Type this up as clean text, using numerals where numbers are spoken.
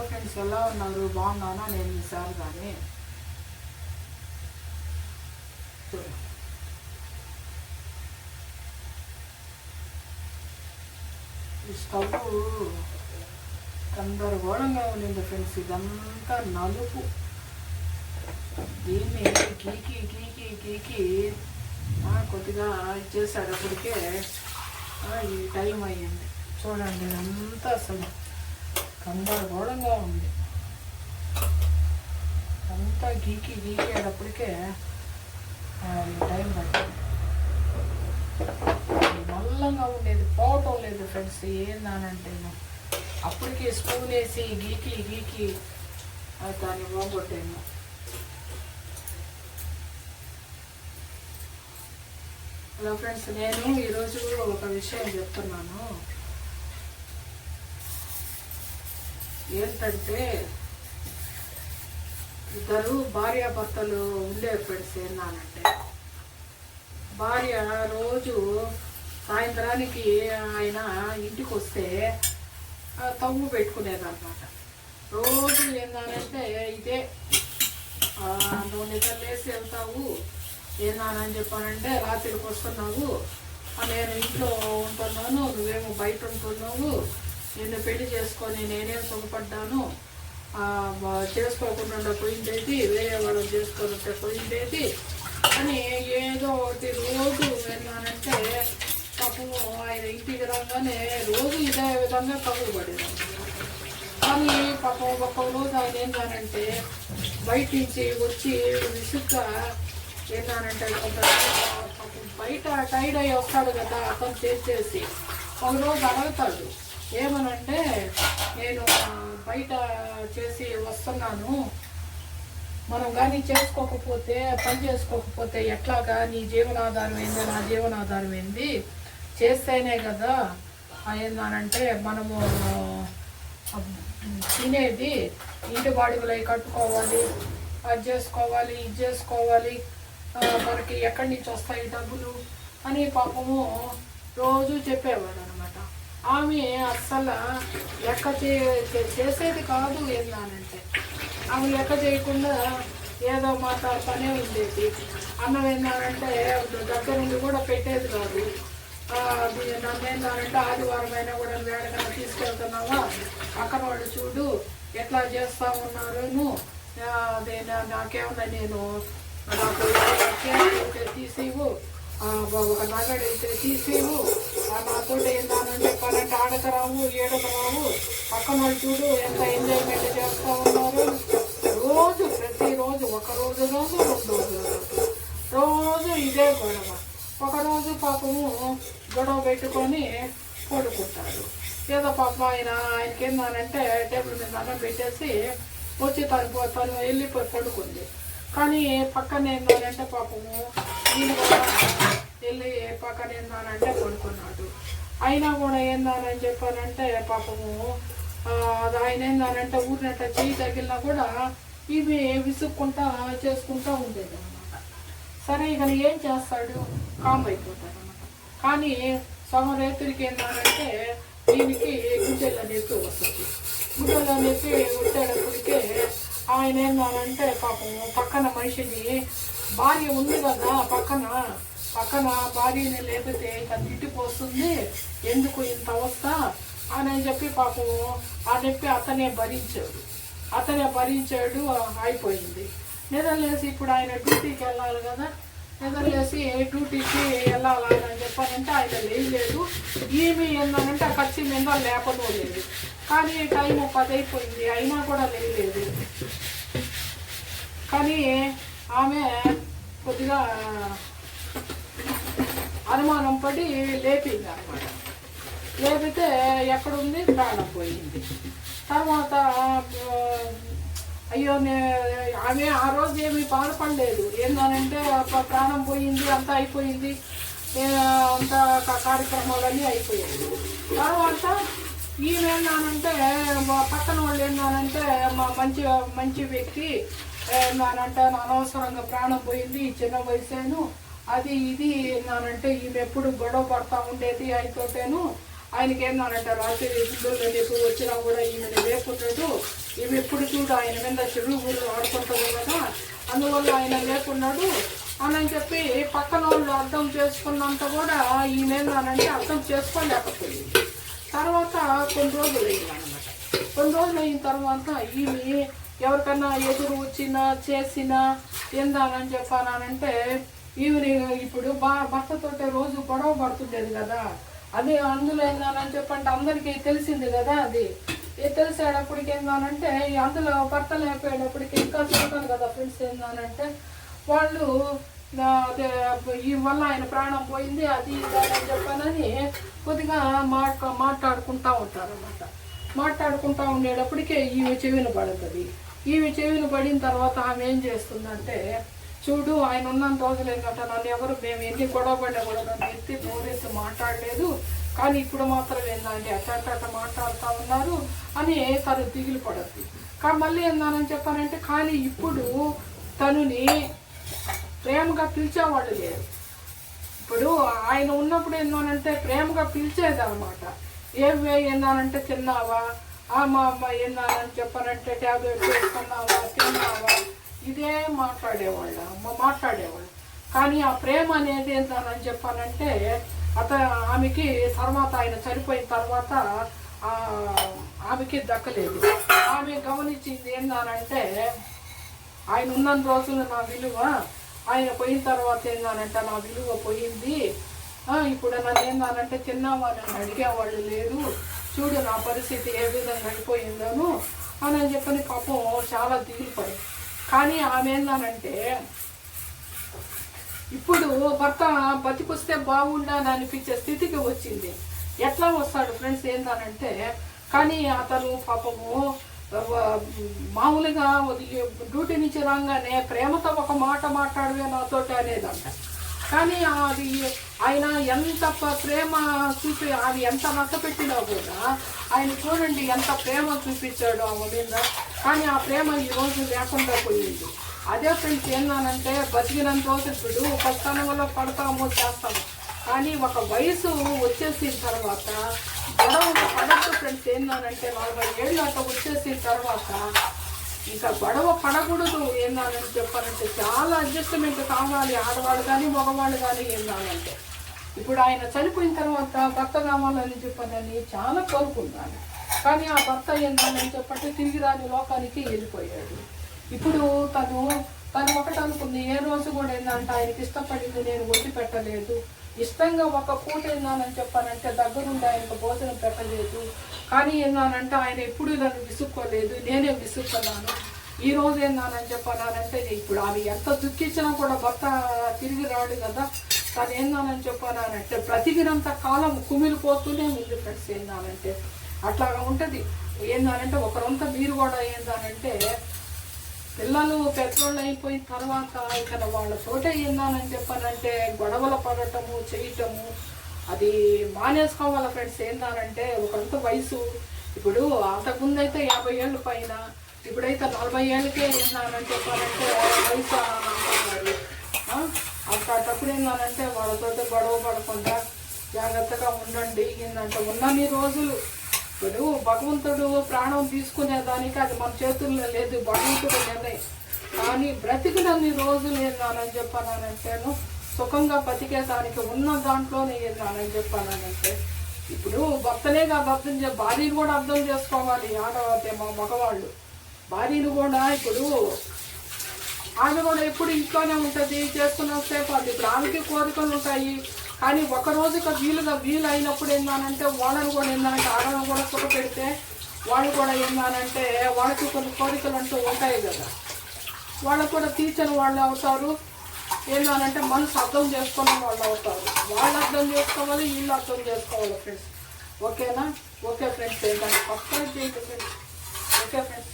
Friends, ఎలా ఉన్నారు? బాగున్నానా? నేను ఈసారి కానీ ఈ స్టవ్ గందరగోళంగా ఉండింది ఫ్రెండ్స్. ఇదంతా నలుపు. దీన్ని గీకి గీకి గీకి కొద్దిగా ఇచ్చేసేటప్పటికే ఈ టైం అయ్యింది. చూడండి, ఇదంతా అసలు గందరగోళంగా ఉంది. అంతా గీకి గీకేటప్పటికే టైం పడుతుంది. నల్లంగా ఉండేది, పోవటం లేదు ఫ్రెండ్స్. ఏందానంటే అప్పటికి స్పూన్ వేసి గీకి గీకి దాన్ని పోగొట్టాను. హలో ఫ్రెండ్స్, నేను ఈరోజు ఒక విషయం చెప్తున్నాను. ఏంటంటే ఇద్దరు భార్యాభర్తలు ఉండేవి ఫ్రెండ్స్. ఏందానంటే భార్య రోజు సాయంత్రానికి ఆయన ఇంటికి వస్తే తవ్వు పెట్టుకునేదన్నమాట. రోజు ఏందానంటే ఇదే, నువ్వు నిద్రలేసి వెళ్తావు ఏందానని చెప్పానంటే, రాత్రికి వస్తున్నావు, నేను ఇంట్లో ఉంటున్నాను, నువ్వేమో బయట ఉంటున్నావు, నిన్ను పెళ్లి చేసుకొని నేనేం సుఖపడ్డాను, చేసుకోకుండా పోయిండేది, వేరే వాళ్ళని చేసుకొని పోయిండేది అని ఏదో ఒకటి రోజు ఏందానంటే పాపము ఆయన ఇంటికి రాగానే రోజు ఇదే విధంగా కబురు పడేదాన్ని. కానీ పాపం ఒక్క రోజు ఆయన ఏందానంటే బయట నుంచి వచ్చి విసుగ్గా ఏందానంటే కొంత బయట టైడ్ అయ్యి వస్తాడు కదా, అతను చేసేసి ఒకరోజు అడుగుతాడు. ఏమనంటే, నేను బయట చేసి వస్తున్నాను, మనం కానీ చేసుకోకపోతే, పని చేసుకోకపోతే ఎట్లాగా, నీ జీవనాధారం ఏంది, నా జీవనాధారం ఏంది, చేస్తేనే కదా ఏందానంటే మనము తినేది, ఇంటి బాడుగులు అవి కట్టుకోవాలి, అది చేసుకోవాలి, ఇది చేసుకోవాలి, మనకి ఎక్కడి నుంచి వస్తాయి డబ్బులు అని పాపము రోజు చెప్పేవాడు అనమాట. ఆమె అస్సలు లెక్క చేసేది కాదు. ఏందానంటే ఆమె లెక్క చేయకుండా ఏదో మాట్లాడుతూనే ఉండేది. అన్నం ఏందానంటే దగ్గర నుండి కూడా పెట్టేది కాదు. నన్ను ఏందానంటే ఆదివారం అయినా కూడా వేడగా తీసుకెళ్తున్నావా, అక్కడ వాళ్ళు చూడు ఎట్లా చేస్తా ఉన్నారు, అదే నాకేమన్నా నేను నాకు అయితే తీసేవు, ఒక నగడైతే తీసేవు, నాతో ఏందానంటే పన్నెండు ఆడకరావు ఏడకరావు, పక్కన వాళ్ళు చూడు ఎంత ఎంజాయ్మెంట్ చేస్తూ ఉన్నారు. రోజు ప్రతిరోజు, ఒక రోజు రోజు 2 రోజులు రోజు ఇదే గొడవ. ఒకరోజు పాపము గొడవ పెట్టుకొని పడుకుంటారు. ఏదో పాపం ఆయనకి ఏందానంటే టేబుల్ మీద అన్నం పెట్టేసి వచ్చి తను వెళ్ళిపోయి పడుకుంది. కానీ పక్కన ఏందానంటే పాపము నేను కూడా వెళ్ళి పక్కన ఏందానంటే పడుకున్నాడు. అయినా కూడా ఏందానని చెప్పానంటే పాపము ఆయన ఏందానంటే ఊరినట్ట చేయి తగిలినా కూడా ఇవి విసుక్కుంటా చేసుకుంటూ ఉండేది అనమాట. సరే ఇక ఏం చేస్తాడు, కామ్ అయిపోతాడు అనమాట. కానీ సోమరేతుడికి ఏందానంటే దీనికి గుండెల నొప్పి వస్తుంది. గుండెల నొప్పి వచ్చేటప్పటికే ఆయన ఏందానంటే పాపము పక్కన మనిషిని, భార్య ఉంది కదా పక్కన భార్యని లేకపోతే ఇక తిట్టిపోతుంది, ఎందుకు ఇంత అవస్థ అని చెప్పి పాపము ఆ నొప్పి అతనే భరించాడు. అయిపోయింది. నిద్రలేసి ఇప్పుడు ఆయన డ్యూటీకి వెళ్ళాలి కదా, నిద్రలేసి డ్యూటీకి వెళ్ళాలని చెప్పానంటే ఆయన లేయలేదు. ఈమె ఏందనంటే ఆ ఖర్చు మీద లేపడం లేదు. కానీ టైం 10 అయిపోయింది, అయినా కూడా లేయలేదు. కానీ ఆమె కొద్దిగా అనుమానం పడి లేపింది అనమాట. లేపితే ఎక్కడుంది, ప్రాణం పోయింది. తర్వాత అయ్యో ఆమె ఆ రోజు ఏమీ బాధపడలేదు. ఏందనంటే ప్రాణం పోయింది, అంతా అయిపోయింది, అంత కార్యక్రమాలన్నీ అయిపోయాయి. తర్వాత ఈమె ఏందానంటే పక్కన వాళ్ళు ఏందానంటే మంచి వ్యక్తి ఏందానంటే అనవసరంగా ప్రాణం పోయింది, చిన్న వయసేను, అది ఇది ఏందానంటే ఈమె ఎప్పుడు గొడవ పడతా ఉండేది అయితోటేను. ఆయనకి ఏందానంటే రాత్రి గుండెల్లో నొప్పి వచ్చినా కూడా ఈమెను లేపుతాడు, ఇవి ఎప్పుడు చూడు ఆయన మీద చెడుగులు ఆడుకుంటుంది కదా, అందువల్ల ఆయన లేకున్నాడు అని చెప్పి పక్కన వాళ్ళు అర్థం చేసుకున్నంత కూడా ఈమెన్నానంటే అర్థం చేసుకోలేకపోయింది. తర్వాత కొన్ని రోజులు అయిందనమాట. కొన్ని రోజులు అయిన తర్వాత ఈమె ఎవరికన్నా ఎదురు వచ్చినా చేసినా ఏందానని చెప్పానంటే ఈమెని ఇప్పుడు భర్తతో రోజు గొడవ పడుతుండేది కదా, అది అందులో ఏందానని చెప్పంటే అందరికీ తెలిసింది కదా. అది తెలిసేటప్పటికి ఏందానంటే అందులో భర్త లేకపోయేటప్పటికి ఇంకా చూడతాను కదా ఫ్రెండ్స్, ఏందానంటే వాళ్ళు ఈ వల్ల ఆయన ప్రాణం పోయింది అది ఇదని చెప్పానని కొద్దిగా మాట్లాడుకుంటూ ఉంటారన్నమాట. మాట్లాడుకుంటూ ఉండేటప్పటికే ఈమె చెవిన పడుతుంది. ఈమె చెవిన పడిన తర్వాత ఆమె ఏం చేస్తుందంటే, చూడు ఆయన ఉన్నంత రోజులు ఏంటంటే నన్ను ఎవరు మేము ఎన్ని గొడవ పడినా కూడా నన్ను ఎత్తి నోరెత్తి మాట్లాడలేదు, కానీ ఇప్పుడు మాత్రం ఏందంటే అట్ట మాట్లాడుతూ ఉన్నారు అని తను దిగులు పడుతుంది. కానీ మళ్ళీ ఏందానని చెప్పానంటే కానీ ఇప్పుడు తనుని ప్రేమగా పిలిచేవాళ్ళు లేరు. ఇప్పుడు ఆయన ఉన్నప్పుడు ఏందనంటే ప్రేమగా పిలిచేది అనమాట. ఏవే ఏందానంటే తిన్నావా, మా అమ్మ ఏందానని చెప్పానంటే ట్యాబ్లెట్ వేసుకున్నావా, తిన్నావా, ఇదే మాట్లాడేవాళ్ళు. కానీ ఆ ప్రేమ అనేది ఏందానని చెప్పానంటే ఆమెకి తర్వాత ఆయన చనిపోయిన తర్వాత ఆమెకి దక్కలేదు. ఆమె గమనించింది ఏందానంటే ఆయన ఉన్న రోజులు నా విలువ, ఆయన పోయిన తర్వాత ఏందానంటే నా విలువ పోయింది, ఇప్పుడు నన్ను ఏందానంటే తిన్నావా నన్ను అడిగేవాళ్ళు లేరు, చూడు నా పరిస్థితి ఏ విధంగా అయిపోయిందను అని చెప్పని పాపం చాలా దిగులుపడి. కానీ ఆమె ఏందానంటే ఇప్పుడు భర్త బతికొస్తే బాగుండాలని అనిపించే స్థితికి వచ్చింది. ఎట్లా వస్తాడు ఫ్రెండ్స్ ఏందానంటే, కానీ అతను పాపము మామూలుగా డ్యూటీ నుంచి రాగానే ప్రేమతో ఒక మాట మాట్లాడవే నాతోటి అనేదంట. కానీ అది ఆయన ఎంత ప్రేమ అది ఎంత నచ్చపెట్టినా కూడా ఆయన చూడండి ఎంత ప్రేమ చూపించాడు ఆమె మీద. కానీ ఆ ప్రేమ ఈరోజు లేకుండా పోయింది. అదే ఫ్రెండ్స్ ఏందానంటే బతికినంత రోజు ఇప్పుడు కష్టంలో పడతాము చేస్తాము, కానీ ఒక వయసు వచ్చేసిన తర్వాత గొడవ పడద్దు ఫ్రెండ్స్. ఏందానంటే 40 ఏళ్ళు అట్లా వచ్చేసిన తర్వాత ఇంకా గొడవ పడకూడదు. ఏందానని చెప్పాలంటే చాలా అడ్జస్ట్మెంట్ కావాలి, ఆడవాళ్ళు కానీ మగవాళ్ళు కానీ. ఏందానంటే ఇప్పుడు ఆయన చనిపోయిన తర్వాత భర్త కావాలని చెప్పాలని చాలా కోరుకున్నాను, కానీ ఆ భర్త ఏందానని చెప్పంటే తిరిగి రాని లోకానికి వెళ్ళిపోయాడు. ఇప్పుడు తను ఒకటి అనుకుంది, ఏ రోజు కూడా ఏంటంటే ఆయనకి ఇష్టపడింది నేను వండి పెట్టలేదు, ఇష్టంగా ఒక పూట ఏందానని చెప్పానంటే దగ్గరుండి ఆయనకు భోజనం పెట్టలేదు. కానీ ఏందానంటే ఆయన ఎప్పుడు నన్ను విసుక్కోలేదు, నేనే విసుక్కున్నాను. ఈ రోజు ఏందానని చెప్పానంటే ఇప్పుడు ఆమె ఎంత దుఃఖించినా కూడా భర్త తిరిగి రాడు కదా. తను ఏందానని చెప్పానంటే బ్రతికినంత కాలం కుమిలిపోతూనే ఉంది ఫ్రెండ్స్. ఏందానంటే అట్లాగా ఉంటుంది. ఏందానంటే ఒకరంతా మీరు కూడా ఏందానంటే పిల్లలు పెట్రోల్ అయిపోయిన తర్వాత ఇక వాళ్ళతోటే ఏందానని చెప్పానంటే గొడవలు పడటము చేయటము అది మానేసుకోవాలి ఫ్రెండ్స్. ఏందానంటే ఒకరంత వయసు ఇప్పుడు అంతకుముందు అయితే 50 ఏళ్ళు పైన, ఇప్పుడైతే 40 ఏళ్ళకే ఏందానని చెప్పానంటే వయసు అంటున్నారు. అప్పుడు ఏందానంటే వాళ్ళతోటి గొడవ పడకుండా జాగ్రత్తగా ఉండండి. ఏంటంటే ఉన్నన్ని రోజులు ఇప్పుడు భగవంతుడు ప్రాణం తీసుకునేదానికి అది మన చేతుల్లో లేదు, భగవంతుడు నిర్ణయం. కానీ బ్రతికినన్ని రోజులు ఏందానని చెప్పానంటేను సుఖంగా బతికేదానికి ఉన్న దాంట్లోనే ఏందానని చెప్పానంటే ఇప్పుడు భర్తనే కాదు అర్థం భార్యను కూడా అర్థం చేసుకోవాలి. ఆడవాళ్ళే మా మగవాళ్ళు భార్యను కూడా ఇప్పుడు ఆమె కూడా ఎప్పుడు ఇంట్లోనే ఉంటుంది, చేసుకున్న సేపు అది. ఇప్పుడు ఆమెకి కోరికలు ఉంటాయి, కానీ ఒకరోజుకి వీలు అయినప్పుడు ఏందానంటే వాళ్ళని కూడా ఏందానంటే ఆడవాళ్ళని కూడా సుఖ పెడితే వాళ్ళు కూడా ఏందానంటే వాళ్ళకి కొన్ని కోరికలు అంటూ ఉంటాయి కదా, వాళ్ళకు కూడా తీర్చని వాళ్ళు అవుతారు. ఏందానంటే మనసు అర్థం చేసుకున్న వాళ్ళు అవుతారు. వాళ్ళు అర్థం చేసుకోవాలి, వీళ్ళు అర్థం చేసుకోవాలి ఫ్రెండ్స్. ఓకేనా? ఓకే ఫ్రెండ్స్, ఏంటంటే సబ్స్క్రైబ్ చేయండి ఫ్రెండ్స్. Okay friends.